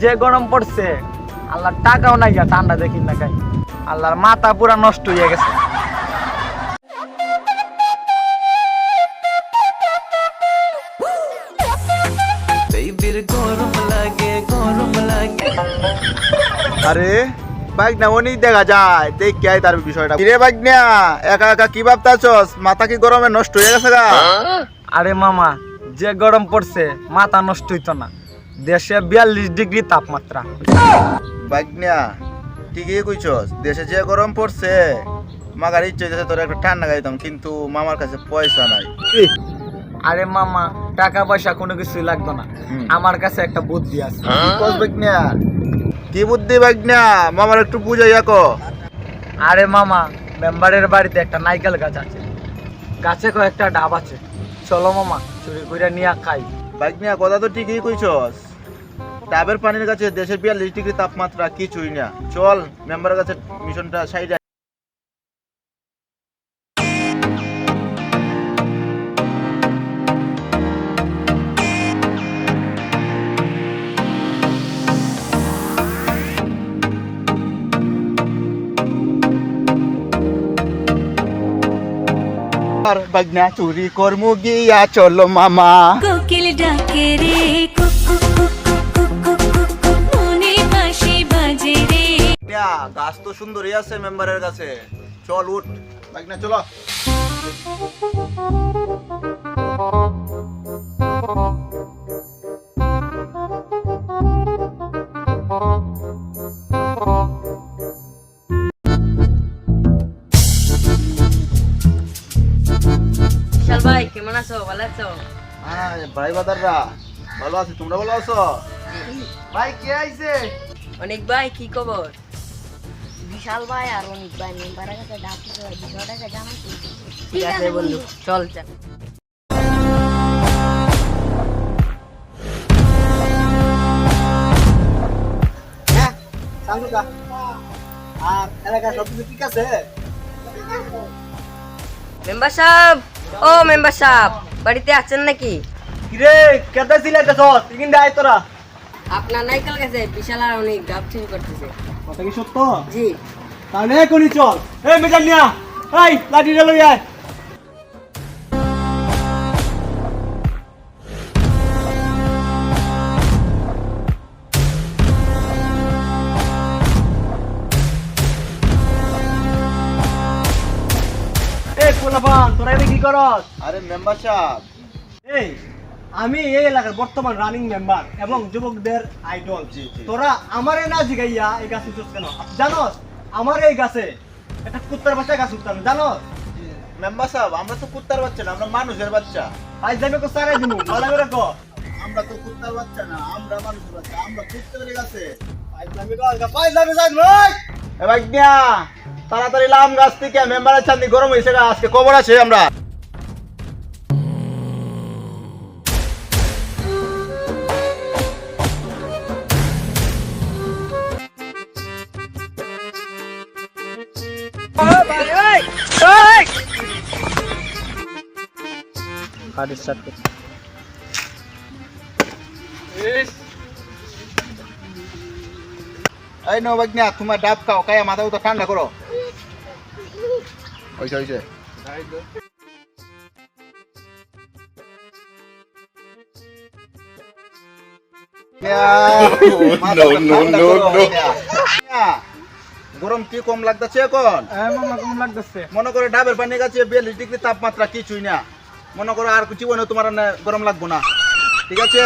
যে গরম পড়ছে আল্লাহর টাকাও নাই গা ঠান্ডা দেখি না খাই আল্লাহর মাথা পুরা নষ্ট হয়ে গেছে আরে বাইক না অনেক দেখা যায় দেখ কে তার বিষয়টা কিরে বাইক না একা একা কি ভাবতাছস মাথা কি গরমে নষ্ট হয়ে গেছে গা আরে মামা যে গরম পড়ছে মাথা নষ্ট হইতো না দেশে 42 ডিগ্রি তাপমাত্রা বাইক না ঠিকই কইছস দেশে যে গরম পড়ছে মাগার ইচ্ছে হইতেছে তোর একটা ঠান্ডা গাইতাম কিন্তু মামার কাছে পয়সা নাই আরে মামা টাকা পয়সা কোনো কিছুই লাগতো না আমার কাছে একটা বুদ্ধি আছে কস বাইক না কি বুদ্ধি বাইক না মামার একটু বুঝাইয়া কো আরে মামা মেম্বারের বাড়িতে একটা নাইকেল গাছ আছে গাছে কয়েকটা ডাব আছে চলো মামা চুরি করে নিয়ে খাই বাইক না কথা তো ঠিকই কইছস ডাবের পানির কাছে দেশের 42 ডিগ্রি তাপমাত্রা কিছুই না চল মেম্বারের কাছে মিশনটা সাইড বাগনা চুরি করমু গিয়া চলো মামা কোকিল ডাকে রে মনে বাঁশি বাজে রে গাছ তো সুন্দরই আছে মেম্বারের কাছে চল উঠ বাগনা চলো বিশাল ভাই কেমন আছো ভালো আছো হ্যাঁ ভাই বাদাররা ভালো আছি তোমরা ভালো আছো ভাই কে আইছে অনেক ভাই কি খবর বিশাল ভাই আর অনেক ভাই মেম্বারের কাছে ডাকতে বিষয়টাকে জানাচ্ছি ঠিক আছে বন্ধু চল চল আর এলাকা সব কিছু ঠিক আছে মেম্বার সাহেব ও মেম্বার সাহেব বাড়িতে আছেন নাকি কিরে কেদা সিলাইতেছস ইকিন দে আই তোরা আপনার নাইকেল গেছে বিশাল আর অনেক ডাব চুরি করতেছে কথা কি সত্য জি তাহলে কোনি চল এই মেজান নিয়া এই লাঠিটা লই আয় এই পোলাপান তোরা এনে কি করস আরে মেম্বার সাহেব এই আমি এই এলাকার বর্তমান রানিং মেম্বার এবং যুবকদের আইডল তোরা আমারে না জিগাইয়া এই গাছ উঠছস কেন জানোস আমার এই গাছে একটা কুত্তার বাচ্চা গাছ উঠতাম জানোস মেম্বার সাহেব আমরা তো কুত্তার বাচ্চা না আমরা মানুষের বাচ্চা আজ যাবে কো সারাই দিমু ভালো করে কো আমরা তো কুত্তার বাচ্চা না আমরা মানুষের বাচ্চা আমরা কুত্তার কাছে পাইলামি যাই ভাই এ ভাই গিয়া তাড়াতাড়ি লাম গাছ থেকে মেম্বারের চাঁদনি গরম হইছে গা আজকে খবর আছে আমরা গাড়ি স্টার্ট কর এই নো ভাই গিয়া তোমার ডাব খাও খায়া মাথা তো ঠান্ডা করো হইছে হইছে গরম কি কম লাগতেছে এখন মামা কম লাগতেছে মনে করে ডাবের পানি কাছে 42 ডিগ্রি তাপমাত্রা কিছুই না মনে করো আর জীবনে তোমার গরম লাগবো না ঠিক আছে